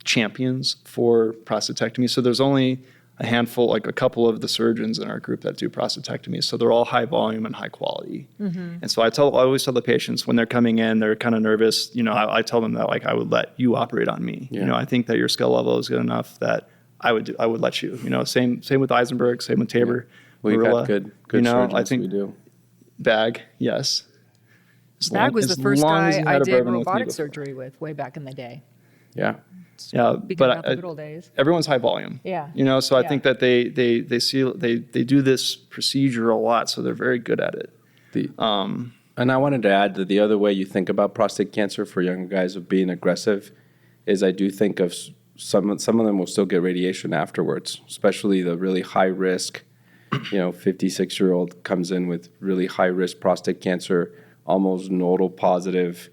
champions for prostatectomy. So there's only a handful, like a couple of the surgeons in our group that do prostatectomy. So they're all high volume and high quality. And so I always tell the patients when they're coming in, they're kind of nervous. You know, I tell them that, like, I would let you operate on me. You know, I think that your skill level is good enough that I would let you. You know, same with Eisenberg, same with Tabor. We Marilla. got good You know, surgeons. I think We do. Bag, yes. Bag was the first guy I did robotic robotic surgery with way back in the day. Yeah. Yeah, Speaking about the good old days. everyone's high volume. Yeah. You know, so I Yeah. think that they do this procedure a lot, so they're very good at it. And I wanted to add that the other way you think about prostate cancer for younger guys of being aggressive is I do think of some of them will still get radiation afterwards, especially the really high risk, 56-year-old comes in with really high risk prostate cancer, almost nodal positive,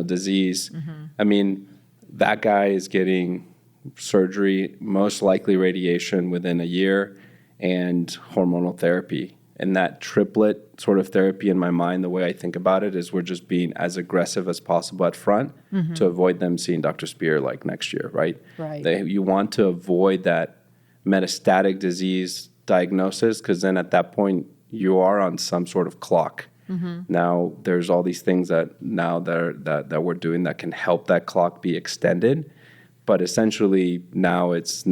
disease. I mean, that guy is getting surgery, most likely radiation within a year, and hormonal therapy. And that triplet sort of therapy in my mind, the way I think about it is we're just being as aggressive as possible at front to avoid them seeing Dr. Spier like next year, right? Right. You want to avoid that metastatic disease diagnosis because then at that point you are on some sort of clock. Now there's all these things that we're doing that can help that clock be extended, but essentially there's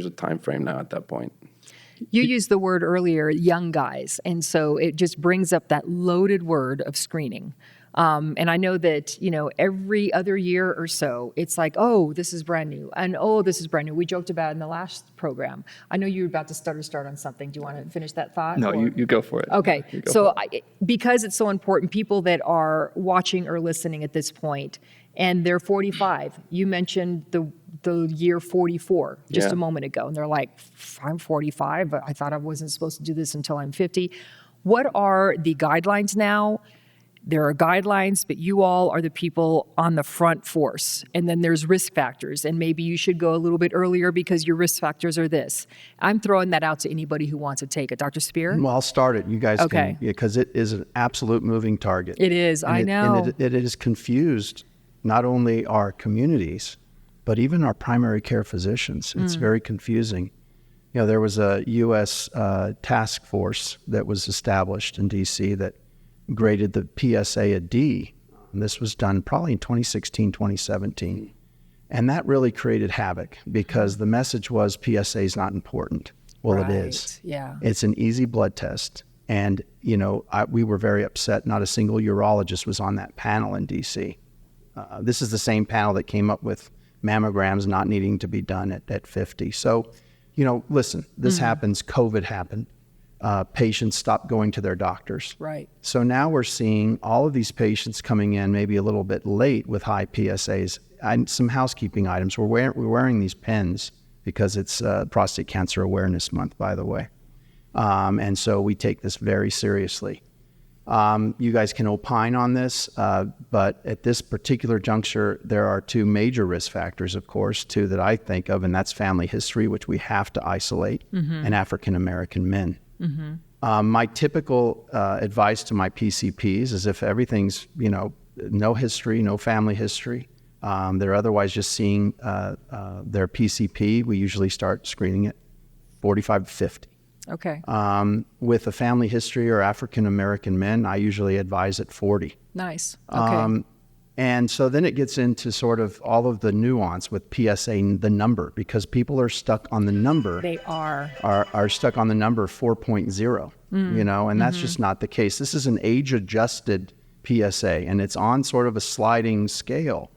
a time frame now at that point. You used the word earlier, young guys, and so it just brings up that loaded word of screening. And I know that, every other year or so, it's like, oh, this is brand new. And oh, this is brand new. We joked about it in the last program. I know you were about to start on something. Do you want to finish that thought? No, or? you go for it. Okay. You go So for it. because it's so important, people that are watching or listening at this point, and they're 45, you mentioned the year 44 just a moment ago. And they're like, I'm 45, but I thought I wasn't supposed to do this until I'm 50. What are the guidelines now? There are guidelines, but you all are the people on the front force. And then there's risk factors. And maybe you should go a little bit earlier because your risk factors are this. I'm throwing that out to anybody who wants to take it. Dr. Spier? Well, I'll start it. You guys Okay. can, because it is an absolute moving target. It is, I know. And it has confused not only our communities, but even our primary care physicians. It's very confusing. There was a U.S. task force that was established in D.C. that graded the PSA a D. And this was done probably in 2016, 2017. And that really created havoc because the message was PSA is not important. Well, it is. Yeah. It's an easy blood test. And, we were very upset. Not a single urologist was on that panel in D.C. This is the same panel that came up with mammograms not needing to be done at 50. So, listen, this happens. COVID happened. Patients stopped going to their doctors. Right. So now we're seeing all of these patients coming in maybe a little bit late with high PSAs. Some housekeeping items. We're wearing these pens because it's Prostate Cancer Awareness Month, by the way. And so we take this very seriously. You guys can opine on this, but at this particular juncture, there are two major risk factors, of course, two that I think of, and that's family history, which we have to isolate, and African-American men. My typical advice to my PCPs is if everything's, no history, no family history, they're otherwise just seeing their PCP, we usually start screening at 45 to 50. Okay. With a family history or African American men, I usually advise at 40. Nice. Okay. And so then it gets into sort of all of the nuance with PSA, the number, because people are stuck on the number. They are stuck on the number 4.0, and that's just not the case. This is an age-adjusted PSA, and it's on sort of a sliding scale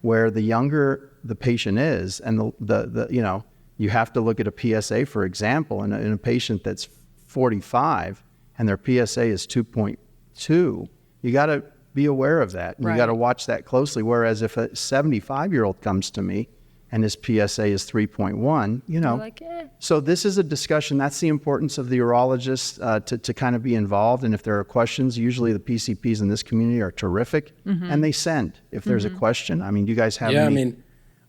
where the younger the patient is, and the you have to look at a PSA, for example, in a patient that's 45 and their PSA is 2.2, you got to be aware of that. And you got to watch that closely. Whereas if a 75-year-old comes to me and his PSA is 3.1, like, So this is a discussion. That's the importance of the urologist to kind of be involved. And if there are questions, usually the PCPs in this community are terrific, and they send if there's a question. I mean, do you guys have any?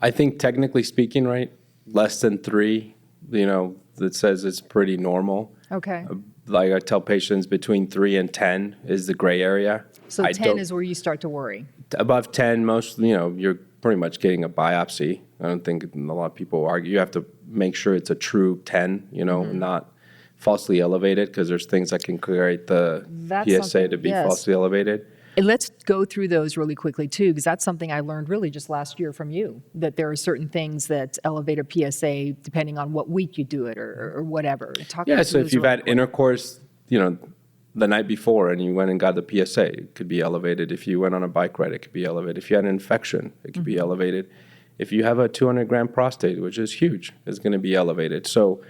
I think technically speaking, right, less than 3, that says it's pretty normal. Okay. Like I tell patients, between 3 and 10 is the gray area. So 10 is where you start to worry. Above 10, you're pretty much getting a biopsy. I don't think a lot of people argue. You have to make sure it's a true 10, not falsely elevated, because there's things that can create the PSA to be falsely elevated. And let's go through those really quickly too, because that's something I learned really just last year from you, that there are certain things that elevate a PSA depending on what week you do it or whatever. So if you've had intercourse, the night before and you went and got the PSA, it could be elevated. If you went on a bike ride, it could be elevated. If you had an infection, it could be elevated. If you have a 200-gram prostate, which is huge, it's going to be elevated. So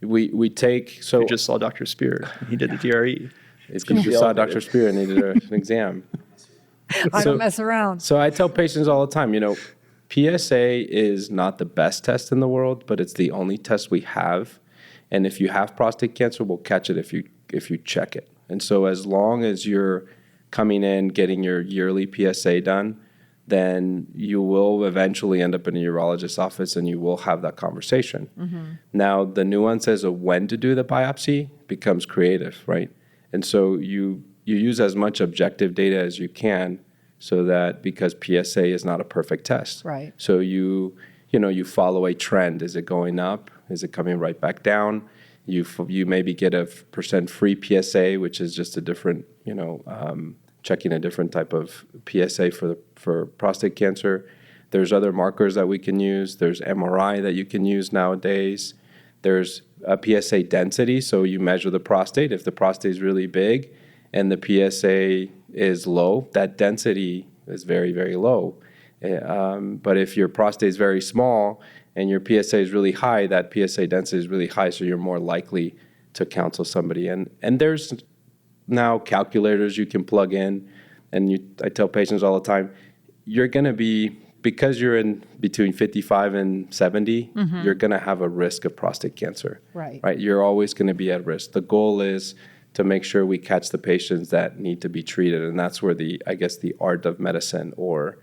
we take... So you just saw Dr. Spier. He did the DRE. If you saw Dr. Spier and needed an exam. I don't mess around. So I tell patients all the time, PSA is not the best test in the world, but it's the only test we have. And if you have prostate cancer, we'll catch it if you check it. And so as long as you're coming in, getting your yearly PSA done, then you will eventually end up in a urologist's office and you will have that conversation. Now, the nuances of when to do the biopsy becomes creative, right? And so you use as much objective data as you can, so that, because PSA is not a perfect test. Right. So you follow a trend. Is it going up? Is it coming right back down? You maybe get a % free PSA, which is just a different, checking a different type of PSA for prostate cancer. There's other markers that we can use. There's MRI that you can use nowadays. There's a PSA density, so you measure the prostate. If the prostate is really big and the PSA is low, that density is very, very low. But if your prostate is very small and your PSA is really high, that PSA density is really high, so you're more likely to counsel somebody. And there's now calculators you can plug in, and I tell patients all the time, you're going to be, because you're in between 55 and 70, you're going to have a risk of prostate cancer. Right. You're always going to be at risk. The goal is to make sure we catch the patients that need to be treated, and that's where the art of medicine, or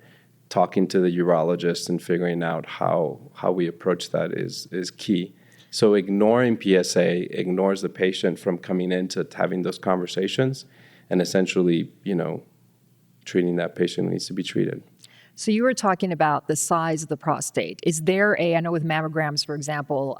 talking to the urologist and figuring out how we approach that is key. So ignoring PSA ignores the patient from coming into having those conversations, and essentially, treating that patient who needs to be treated. So you were talking about the size of the prostate. Is there I know with mammograms, for example,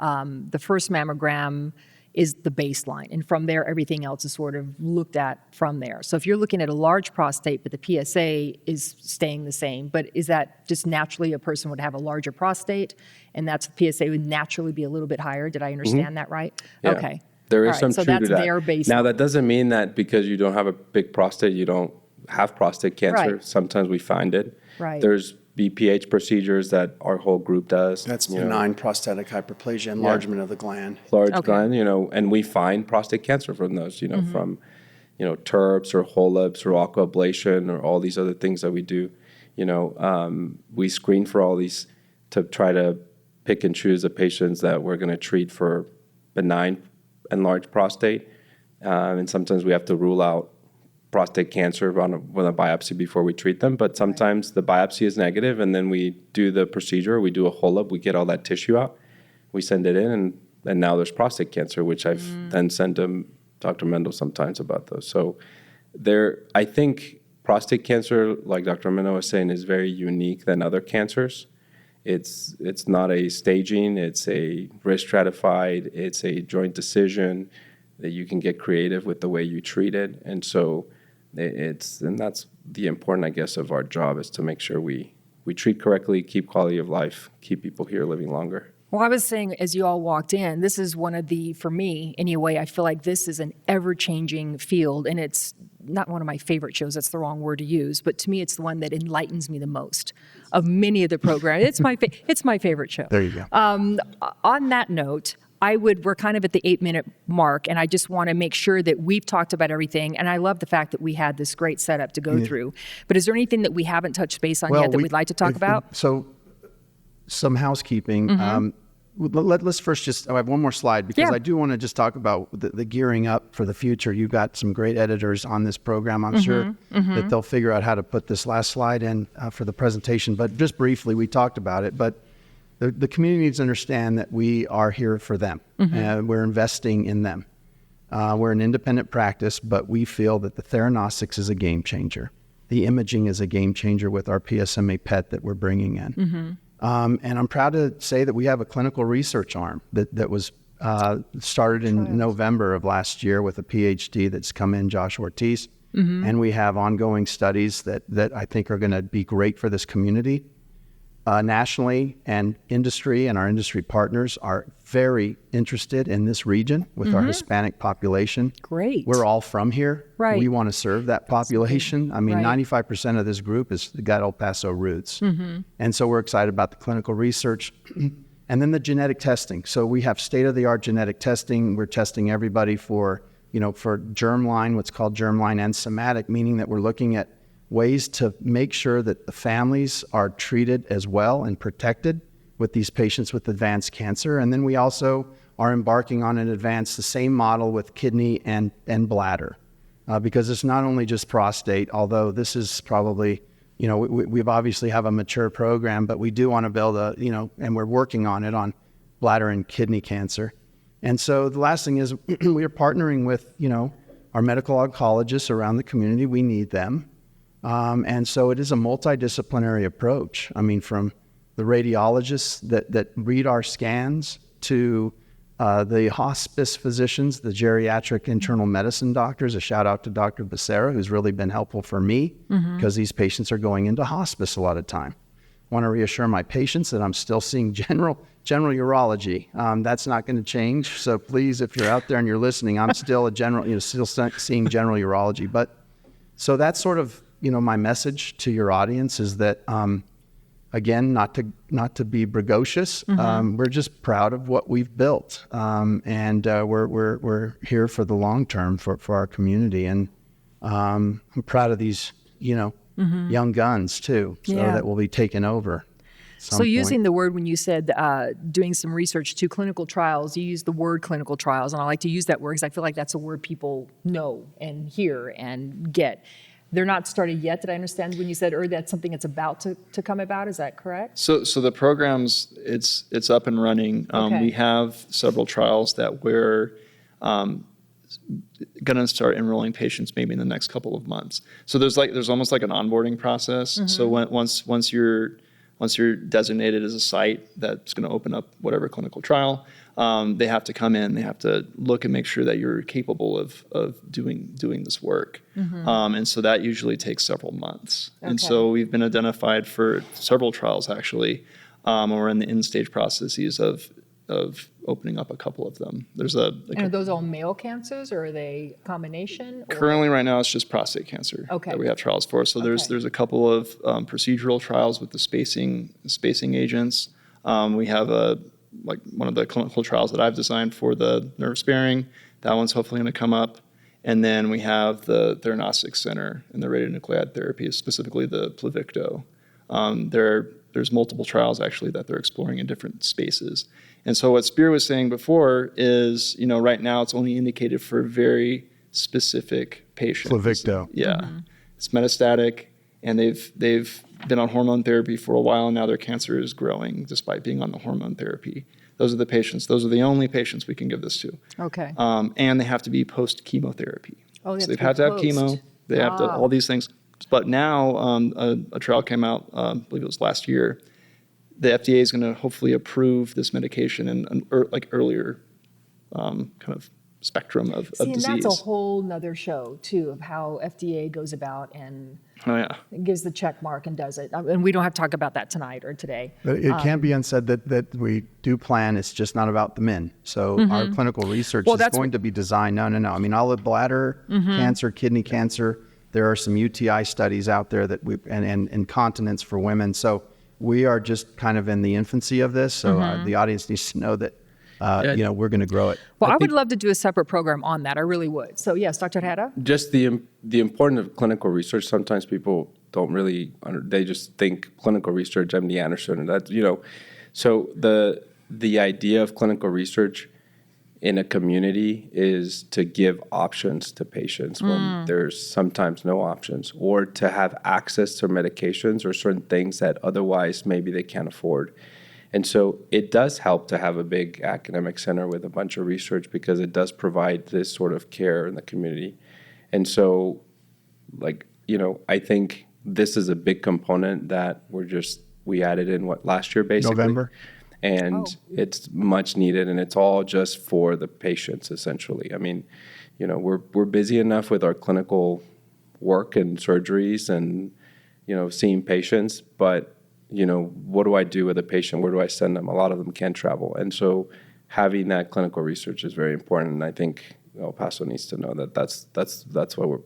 the first mammogram is the baseline, and from there, everything else is sort of looked at from there. So if you're looking at a large prostate, but the PSA is staying the same, but is that just naturally a person would have a larger prostate, and that's the PSA would naturally be a little bit higher? Did I understand that right? Yeah. Okay. There is some so truth to that's that. their baseline. Now, that doesn't mean that because you don't have a big prostate, you don't have prostate cancer. Right. Sometimes we find it. Right. There's BPH procedures that our whole group does. That's benign prostatic hyperplasia, enlargement of the gland. Large gland, and we find prostate cancer from those, from, TURPs or HOLEPs or aquablation or all these other things that we do. We screen for all these to try to pick and choose the patients that we're going to treat for benign enlarged prostate. And sometimes we have to rule out prostate cancer with a biopsy before we treat them. But sometimes the biopsy is negative, and then we do the procedure, we do a HOLEP, we get all that tissue out, we send it in, and now there's prostate cancer, which I've then sent to Dr. Mendel sometimes about those. So I think prostate cancer, like Dr. Mendel was saying, is very unique than other cancers. It's not a staging, it's a risk stratified, it's a joint decision that you can get creative with the way you treat it. And so and that's the important, I guess, of our job, is to make sure we treat correctly, keep quality of life, keep people here living longer. Well, I was saying as you all walked in, this is one of the, for me anyway, I feel like this is an ever-changing field, and it's not one of my favorite shows, that's the wrong word to use, but to me it's the one that enlightens me the most of many of the programs. It's my favorite show. There you go. On that note, we're kind of at the 8-minute mark, and I just want to make sure that we've talked about everything, and I love the fact that we had this great setup to go through. But is there anything that we haven't touched base on yet that we'd like to talk about? So some housekeeping. Let's first I have one more slide, because I do want to just talk about the gearing up for the future. You've got some great editors on this program. I'm sure that they'll figure out how to put this last slide in for the presentation. But just briefly, we talked about it. But the community needs to understand that we are here for them. We're investing in them. We're an independent practice, but we feel that the theranostics is a game changer. The imaging is a game changer with our PSMA PET that we're bringing in. And I'm proud to say that we have a clinical research arm that was started in November of last year with a PhD that's come in, Josh Ortiz. And we have ongoing studies that I think are going to be great for this community. Nationally, and industry and our industry partners are very interested in this region with our Hispanic population. Great. We're all from here. Right. We want to serve that population. I mean, 95% of this group has got El Paso roots. And so we're excited about the clinical research. And then the genetic testing. So we have state-of-the-art genetic testing. We're testing everybody for germline, what's called germline and somatic, meaning that we're looking at ways to make sure that the families are treated as well and protected with these patients with advanced cancer. And then we also are embarking on the same model with kidney and bladder, because it's not only just prostate, although this is probably, we've obviously have a mature program, but we do want to build and we're working on it on bladder and kidney cancer. And so the last thing is we are partnering with, our medical oncologists around the community. We need them. And so it is a multidisciplinary approach. I mean, from the radiologists that read our scans to the hospice physicians, the geriatric internal medicine doctors. A shout out to Dr. Becerra, who's really been helpful for me, because these patients are going into hospice a lot of time. I want to reassure my patients that I'm still seeing general urology. That's not going to change. So please, if you're out there and you're listening, I'm still still seeing general urology. But so that's sort of, my message to your audience is that, again, not to be bragocious, we're just proud of what we've built, and we're here for the long term for our community, and I'm proud of these young guns too, so that will be taken over. So using the word, when you said doing some research to clinical trials, you used the word clinical trials, and I like to use that word because I feel like that's a word people know and hear and get. They're not started yet, did I understand when you said, or that's something that's about to come about? Is that correct? So the program's, it's up and running. We have several trials that we're going to start enrolling patients maybe in the next couple of months. So there's almost like an onboarding process. So once you're designated as a site that's going to open up whatever clinical trial, they have to come in, they have to look and make sure that you're capable of doing this work. And so that usually takes several months. And so we've been identified for several trials actually, and we're in the end-stage processes of opening up a couple of them. And are those all male cancers, or are they a combination? Or? Currently right now it's just prostate cancer that we have trials for. So there's a couple of procedural trials with the spacing agents. We have one of the clinical trials that I've designed for the nerve sparing. That one's hopefully going to come up. And then we have the Theranostics Center and the radionuclide therapy, specifically the Pluvicto. There's multiple trials actually that they're exploring in different spaces. And so what Spier was saying before is, right now it's only indicated for very specific patients. Pluvicto. Yeah. It's metastatic, and they've been on hormone therapy for a while, and now their cancer is growing despite being on the hormone therapy. Those are the only patients we can give this to. Okay. And they have to be post-chemotherapy. Oh, so they've had to have chemo, they have to, all these things. But now a trial came out, I believe it was last year, the FDA is going to hopefully approve this medication in an earlier kind of spectrum of disease. And that's a whole nother show too, of how FDA goes about and gives the check mark and does it. And we don't have to talk about that tonight or today. But it can't be unsaid that we do plan. It's just not about the men. So our clinical research is going to be designed. No. I mean, all the bladder cancer, kidney cancer. There are some UTI studies out there that and incontinence for women. So we are just kind of in the infancy of this. So the audience needs to know that we're going to grow it. Well, I would love to do a separate program on that. I really would. So yes, Dr. Herrera? Just the importance of clinical research. Sometimes people don't really, they just think clinical research, MD Anderson, and that's, so the idea of clinical research in a community is to give options to patients when there's sometimes no options, or to have access to medications or certain things that otherwise maybe they can't afford. And so it does help to have a big academic center with a bunch of research, because it does provide this sort of care in the community. And so, I think this is a big component that we added in last year, basically. November. And it's much needed, and it's all just for the patients, essentially. I mean, we're busy enough with our clinical work and surgeries and, seeing patients, but what do I do with a patient? Where do I send them? A lot of them can't travel. And so having that clinical research is very important. And I think El Paso needs to know that that's why we're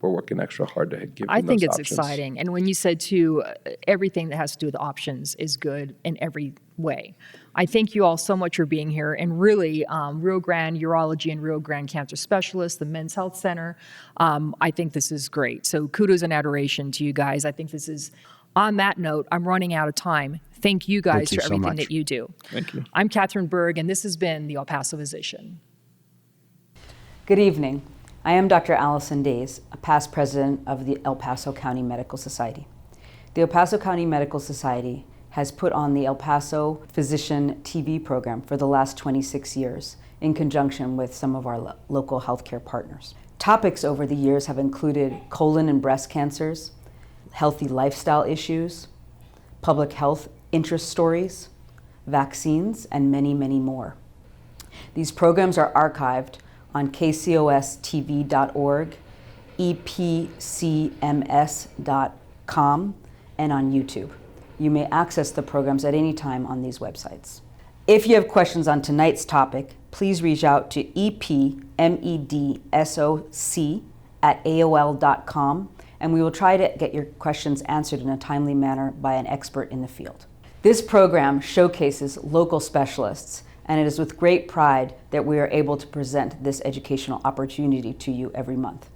working extra hard to give them I think those it's options. exciting. And when you said too, everything that has to do with options is good in every way. I thank you all so much for being here. And really, Rio Grande Urology and Rio Grande Cancer Specialist, the Men's Health Center, I think this is great. So kudos and adoration to you guys. I think this is... On that note, I'm running out of time. Thank you guys for everything that you do. Thank you. I'm Catherine Berg, and this has been the El Paso Physician. Good evening. I am Dr. Allison Days, a past president of the El Paso County Medical Society. The El Paso County Medical Society has put on the El Paso Physician TV program for the last 26 years in conjunction with some of our local healthcare partners. Topics over the years have included colon and breast cancers, healthy lifestyle issues, public health interest stories, vaccines, and many, many more. These programs are archived on kcostv.org, epcms.com, and on YouTube. You may access the programs at any time on these websites. If you have questions on tonight's topic, please reach out to epmedsoc@aol.com, and we will try to get your questions answered in a timely manner by an expert in the field. This program showcases local specialists, and it is with great pride that we are able to present this educational opportunity to you every month.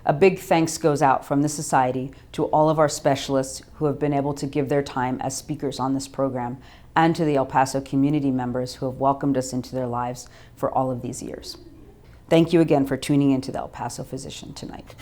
A big thanks goes out from the Society to all of our specialists who have been able to give their time as speakers on this program, and to the El Paso community members who have welcomed us into their lives for all of these years. Thank you again for tuning into the El Paso Physician tonight.